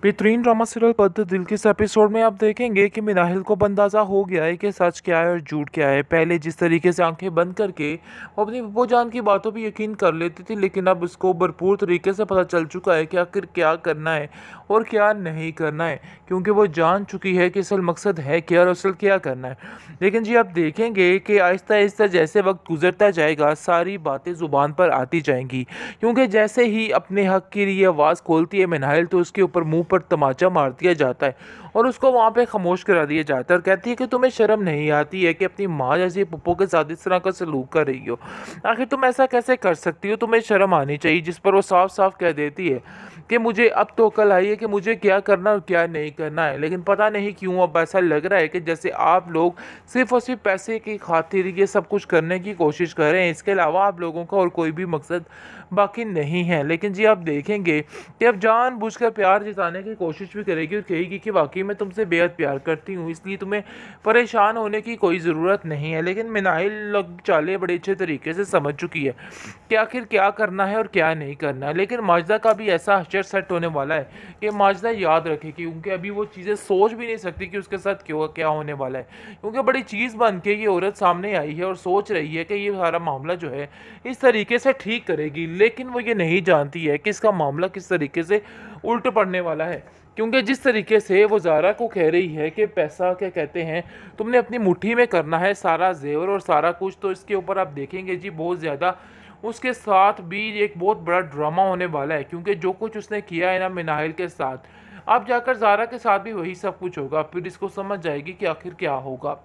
बेहतरीन drama serial पद्द दिल के इस एपिसोड में आप देखेंगे कि मिनाहिल को अंदाज़ा हो गया है कि सच क्या है और झूठ क्या है। पहले जिस तरीके से आंखें बंद करके वो अपनी वो जान की बातों पर यकीन कर लेती थी, लेकिन अब उसको भरपूर तरीके से पता चल चुका है कि आखिर क्या करना है और क्या नहीं करना है, क्योंकि वो जान चुकी है कि असल मकसद है क्या और असल क्या करना है। लेकिन जी आप देखेंगे कि आहिस्ता आहिस्ता जैसे वक्त गुजरता जाएगा सारी बातें ज़ुबान पर आती जाएंगी, क्योंकि जैसे ही अपने हक के लिए आवाज़ खोलती है मिनाहिल तो उसके ऊपर मुंह पर तमाचा मार दिया जाता है और उसको वहाँ पे खामोश करा दिया जाता है और कहती है कि तुम्हें शर्म नहीं आती है कि अपनी माँ जैसी पप्पो के साथ इस तरह का सलूक कर रही हो। आखिर तुम ऐसा कैसे कर सकती हो, तुम्हें शर्म आनी चाहिए। जिस पर वो साफ साफ कह देती है कि मुझे अब तो अकल आई है कि मुझे क्या करना और क्या नहीं करना है, लेकिन पता नहीं क्यों अब ऐसा लग रहा है कि जैसे आप लोग सिर्फ और सिर्फ पैसे की खातिर ये सब कुछ करने की कोशिश कर रहे हैं, इसके अलावा आप लोगों का और कोई भी मकसद बाकी नहीं है। लेकिन जी आप देखेंगे कि अब जानबूझकर प्यार जताने की कोशिश भी करेगी और कहेगी कि वाकई मैं तुमसे बेहद प्यार करती हूँ, इसलिए तुम्हें परेशान होने की कोई ज़रूरत नहीं है। लेकिन मिनाइल लोग चालें बड़े अच्छे तरीके से समझ चुकी है कि आखिर क्या करना है और क्या नहीं करना है। लेकिन माजदा का भी ऐसा हशर सेट होने वाला है कि माजदा याद रखे, क्योंकि अभी वो चीज़ें सोच भी नहीं सकती कि उसके साथ क्यों क्या होने वाला है, क्योंकि बड़ी चीज़ बन के ये औरत सामने आई है और सोच रही है कि ये सारा मामला जो है इस तरीके से ठीक करेगी। लेकिन वो ये नहीं जानती है कि इसका मामला किस तरीके से उल्ट पड़ने वाला है, क्योंकि जिस तरीके से वो ज़ारा को कह रही है कि पैसा क्या कहते हैं तुमने अपनी मुट्ठी में करना है, सारा जेवर और सारा कुछ, तो इसके ऊपर आप देखेंगे जी बहुत ज़्यादा उसके साथ भी एक बहुत बड़ा ड्रामा होने वाला है। क्योंकि जो कुछ उसने किया है ना मिनाहिल के साथ, अब जाकर ज़ारा के साथ भी वही सब कुछ होगा। फिर इसको समझ जाएगी कि आखिर क्या होगा।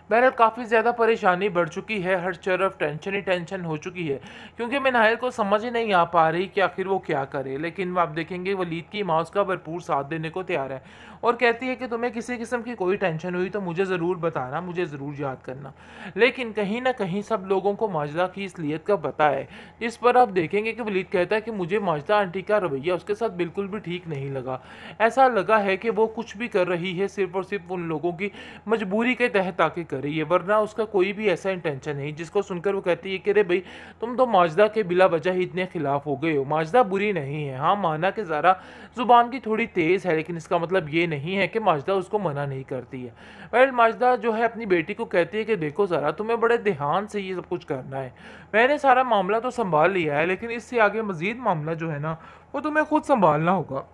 बहरहाल काफ़ी ज़्यादा परेशानी बढ़ चुकी है, हर तरफ टेंशन ही टेंशन हो चुकी है, क्योंकि मिनाहिल को समझ ही नहीं आ पा रही कि आखिर वो क्या करे। लेकिन आप देखेंगे वलीद की माँ उसका भरपूर साथ देने को तैयार है और कहती है कि तुम्हें किसी किस्म की कोई टेंशन हुई तो मुझे ज़रूर बताना, मुझे ज़रूर याद करना। लेकिन कहीं ना कहीं सब लोगों को माजदा की इसलियत का पता है, जिस पर आप देखेंगे कि वलीद कहता है कि मुझे माजदा आंटी का रवैया उसके साथ बिल्कुल भी ठीक नहीं लगा। ऐसा लगा है कि वो कुछ भी कर रही है सिर्फ और सिर्फ उन लोगों की मजबूरी के तहत आके कर रही है, वरना उसका कोई भी ऐसा इंटेंशन नहीं। जिसको सुनकर वो कहती है कि अरे भाई तुम तो माजदा के बिला वजह ही इतने खिलाफ हो गए हो। माजदा बुरी नहीं है, हाँ माना कि ज़रा जुबान की थोड़ी तेज़ है, लेकिन इसका मतलब ये नहीं है कि माजदा उसको मना नहीं करती है। वेल माजदा जो है अपनी बेटी को कहती है कि देखो ज़रा तुम्हें बड़े ध्यान से ये सब कुछ करना है, मैंने सारा मामला तो संभाल लिया है, लेकिन इससे आगे मज़ीद मामला जो है ना वो तुम्हें खुद संभालना होगा,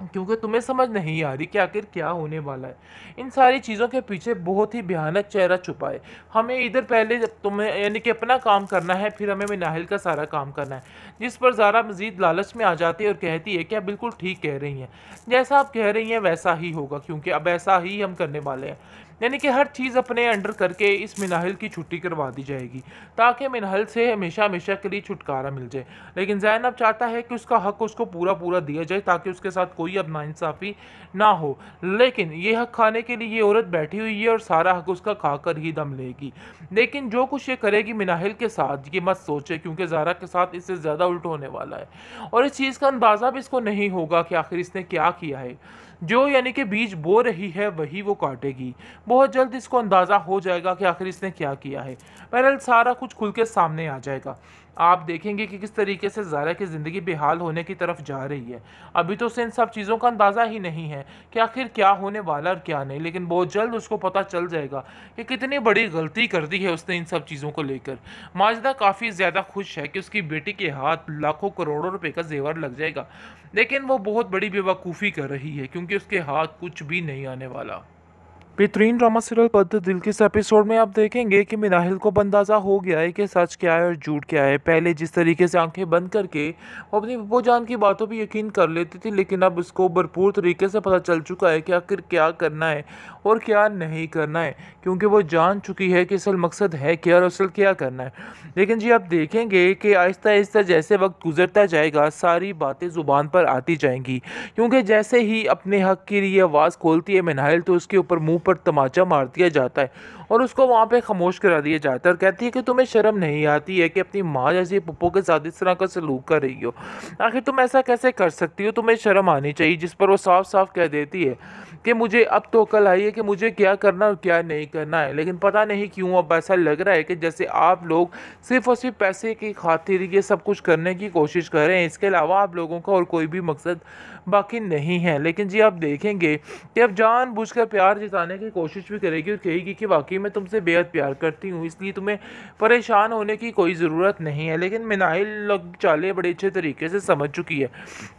क्योंकि तुम्हें समझ नहीं आ रही कि आखिर क्या होने वाला है। इन सारी चीज़ों के पीछे बहुत ही भयानक चेहरा छुपा है। हमें इधर पहले जब तुम्हें यानी कि अपना काम करना है, फिर हमें मिनाहिल का सारा काम करना है। जिस पर ज़ारा मज़ीद लालच में आ जाती है और कहती है कि आप बिल्कुल ठीक कह रही हैं, जैसा आप कह रही हैं वैसा ही होगा, क्योंकि अब ऐसा ही हम करने वाले हैं। यानी कि हर चीज़ अपने अंडर करके इस मिनाहिल की छुट्टी करवा दी जाएगी, ताकि मिनाहिल से हमेशा हमेशा के लिए छुटकारा मिल जाए। लेकिन ज़ैनब चाहता है कि उसका हक उसको पूरा पूरा दिया जाए, ताकि उसके साथ कोई अब नाइंसाफ़ी ना हो। लेकिन ये हक खाने के लिए ये औरत बैठी हुई है और सारा हक उसका खाकर ही दम लेगी। लेकिन जो कुछ ये करेगी मिनाहिल के साथ, ये मत सोचे, क्योंकि ज़ारा के साथ इससे ज़्यादा उल्ट होने वाला है और इस चीज़ का अंदाज़ा भी इसको नहीं होगा कि आखिर इसने क्या किया है। जो यानी कि बीज बो रही है वही वो काटेगी। बहुत जल्द इसको अंदाज़ा हो जाएगा कि आखिर इसने क्या किया है। बहरहाल सारा कुछ खुल के सामने आ जाएगा। आप देखेंगे कि किस तरीके से ज़ारा की ज़िंदगी बेहाल होने की तरफ जा रही है। अभी तो उसे इन सब चीज़ों का अंदाज़ा ही नहीं है कि आखिर क्या होने वाला और क्या नहीं, लेकिन बहुत जल्द उसको पता चल जाएगा कि कितनी बड़ी गलती कर दी है उसने इन सब चीज़ों को लेकर। माजिदा काफ़ी ज़्यादा खुश है कि उसकी बेटी के हाथ लाखों करोड़ों रुपए का जेवर लग जाएगा, लेकिन वो बहुत बड़ी बेवकूफ़ी कर रही है, क्योंकि उसके हाथ कुछ भी नहीं आने वाला। बेहतरीन ड्रामा सीरियल पद्द दिल के इस एपिसोड में आप देखेंगे कि मिनाहिल को अंदाज़ा हो गया है कि सच क्या है और झूठ क्या है। पहले जिस तरीके से आंखें बंद करके वो अपनी वो जान की बातों पर यकीन कर लेती थी, लेकिन अब उसको भरपूर तरीके से पता चल चुका है कि आखिर क्या करना है और क्या नहीं करना है, क्योंकि वो जान चुकी है कि असल मकसद है क्या और असल क्या करना है। लेकिन जी आप देखेंगे कि आहिस्ता आहिस्ता जैसे वक्त गुजरता जाएगा सारी बातें ज़ुबान पर आती जाएंगी, क्योंकि जैसे ही अपने हक के लिए आवाज़ खोलती है मिनाहिल तो उसके ऊपर मुंह पर ऊपर तमाचा मार दिया जाता है और उसको वहाँ पे खामोश करा दिया जाता है और कहती है कि तुम्हें शर्म नहीं आती है कि अपनी माँ जैसी पप्पो के साथ इस तरह का सलूक कर रही हो। आखिर तुम ऐसा कैसे कर सकती हो, तुम्हें शर्म आनी चाहिए। जिस पर वो साफ साफ कह देती है कि मुझे अब तो अकल आई है कि मुझे क्या करना और क्या नहीं करना है, लेकिन पता नहीं क्यों अब ऐसा लग रहा है कि जैसे आप लोग सिर्फ और सिर्फ पैसे की खातिर ये सब कुछ करने की कोशिश कर रहे हैं। इसके अलावा आप लोगों का और कोई भी मकसद बाकी नहीं है। लेकिन जी आप देखेंगे कि अब जानबूझकर प्यार जताने की कोशिश भी करेगी और कहेगी कि वाकई मैं तुमसे बेहद प्यार करती हूँ, इसलिए तुम्हें परेशान होने की कोई ज़रूरत नहीं है। लेकिन मिनाइल लोग चालें बड़े अच्छे तरीके से समझ चुकी है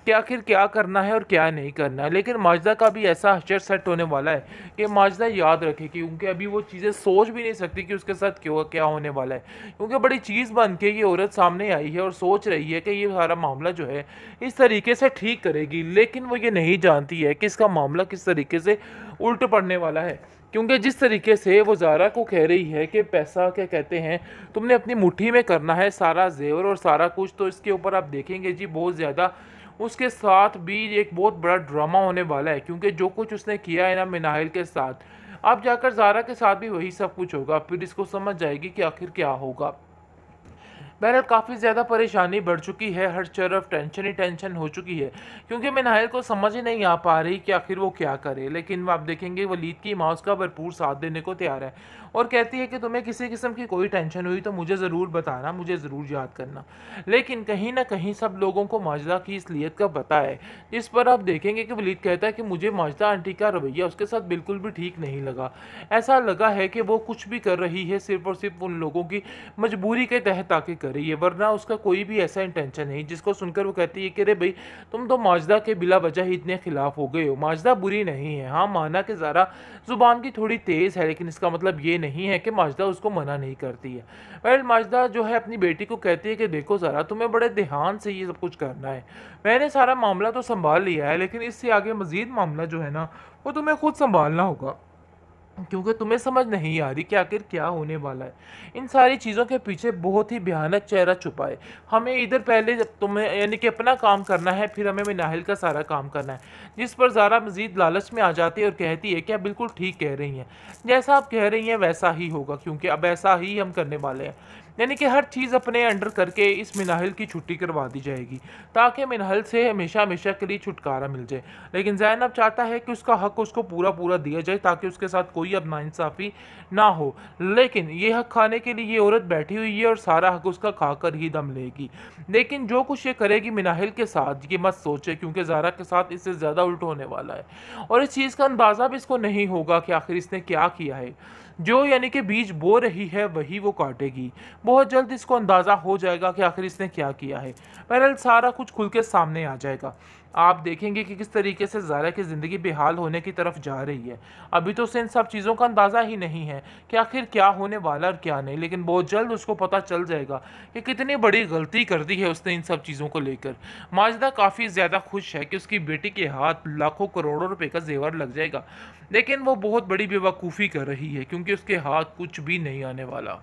कि आखिर क्या करना है और क्या नहीं करना है। लेकिन माजिदा का भी ऐसा हशर सेट होने वाला है कि माजिदा याद रखे, क्योंकि अभी वो चीज़ें सोच भी नहीं सकती कि उसके साथ क्यों क्या होने वाला है, क्योंकि बड़ी चीज़ बन के ये औरत सामने आई है और सोच रही है कि ये सारा मामला जो है इस तरीके से ठीक करेगी। लेकिन वो ये नहीं जानती है कि इसका मामला किस तरीके से उल्ट पड़ने वाला है, क्योंकि जिस तरीके से वो ज़ारा को कह रही है कि पैसा क्या कहते हैं तुमने अपनी मुट्ठी में करना है, सारा जेवर और सारा कुछ, तो इसके ऊपर आप देखेंगे जी बहुत ज़्यादा उसके साथ भी एक बहुत बड़ा ड्रामा होने वाला है। क्योंकि जो कुछ उसने किया है ना मिनाहिल के साथ, अब जाकर ज़ारा के साथ भी वही सब कुछ होगा। फिर इसको समझ जाएगी कि आखिर क्या होगा। बहरहाल काफ़ी ज़्यादा परेशानी बढ़ चुकी है, हर तरफ टेंशन ही टेंशन हो चुकी है, क्योंकि मिनाहिल को समझ ही नहीं आ पा रही कि आखिर वो क्या करे। लेकिन आप देखेंगे वलीद की माँ उसका भरपूर साथ देने को तैयार है और कहती है कि तुम्हें किसी किस्म की कोई टेंशन हुई तो मुझे ज़रूर बताना, मुझे ज़रूर याद करना। लेकिन कहीं ना कहीं सब लोगों को माजिदा की इसलियत का पता है, जिस पर आप देखेंगे कि वलीद कहता है कि मुझे माजिदा आंटी का रवैया उसके साथ बिल्कुल भी ठीक नहीं लगा। ऐसा लगा है कि वो कुछ भी कर रही है सिर्फ और सिर्फ उन लोगों की मजबूरी के तहत आके कर रही है, वरना उसका कोई भी ऐसा इंटेंशन नहीं। जिसको सुनकर वो कहती है कि अरे भाई तुम तो माजिदा के बिला वजह ही इतने खिलाफ हो गए हो, माजिदा बुरी नहीं है। हाँ माना कि ज़ारा ज़ुबान की थोड़ी तेज़ है, लेकिन इसका मतलब ये नहीं है कि माजिदा उसको मना नहीं करती है। वेल माजिदा जो है अपनी बेटी को कहती है कि देखो ज़ारा तुम्हें बड़े ध्यान से ये सब कुछ करना है, मैंने सारा मामला तो संभाल लिया है, लेकिन इससे आगे मज़ीद मामला जो है ना वो तुम्हें खुद संभालना होगा, क्योंकि तुम्हें समझ नहीं आ रही कि आखिर क्या होने वाला है। इन सारी चीज़ों के पीछे बहुत ही भयानक चेहरा छुपा है। हमें इधर पहले जब तुम्हें यानी कि अपना काम करना है, फिर हमें मिनाहिल का सारा काम करना है। जिस पर ज़ारा मज़ीद लालच में आ जाती है और कहती है कि आप बिल्कुल ठीक कह रही हैं, जैसा आप कह रही हैं वैसा ही होगा, क्योंकि अब ऐसा ही हम करने वाले हैं। यानी कि हर चीज़ अपने अंडर करके इस मिनाहिल की छुट्टी करवा दी जाएगी, ताकि मिनाहिल से हमेशा हमेशा के लिए छुटकारा मिल जाए। लेकिन ज़ैनब चाहता है कि उसका हक उसको पूरा पूरा दिया जाए, ताकि उसके साथ कोई अब नाइंसाफ़ी ना हो। लेकिन ये हक खाने के लिए ये औरत बैठी हुई है और सारा हक उसका खाकर ही दम लेगी। लेकिन जो कुछ ये करेगी मिनाहिल के साथ ये मत सोचे, क्योंकि ज़ारा के साथ इससे ज़्यादा उल्ट होने वाला है और इस चीज़ का अंदाज़ा भी इसको नहीं होगा कि आखिर इसने क्या किया है। जो यानी कि बीज बो रही है वही वो काटेगी। बहुत जल्द इसको अंदाज़ा हो जाएगा कि आखिर इसने क्या किया है। बहरहाल सारा कुछ खुल के सामने आ जाएगा। आप देखेंगे कि किस तरीके से ज़ारा की ज़िंदगी बेहाल होने की तरफ जा रही है। अभी तो उसे इन सब चीज़ों का अंदाज़ा ही नहीं है कि आखिर क्या होने वाला और क्या नहीं, लेकिन बहुत जल्द उसको पता चल जाएगा कि कितनी बड़ी गलती कर दी है उसने इन सब चीज़ों को लेकर। माजिदा काफ़ी ज़्यादा खुश है कि उसकी बेटी के हाथ लाखों करोड़ों रुपए का जेवर लग जाएगा, लेकिन वो बहुत बड़ी बेवकूफ़ी कर रही है, क्योंकि उसके हाथ कुछ भी नहीं आने वाला।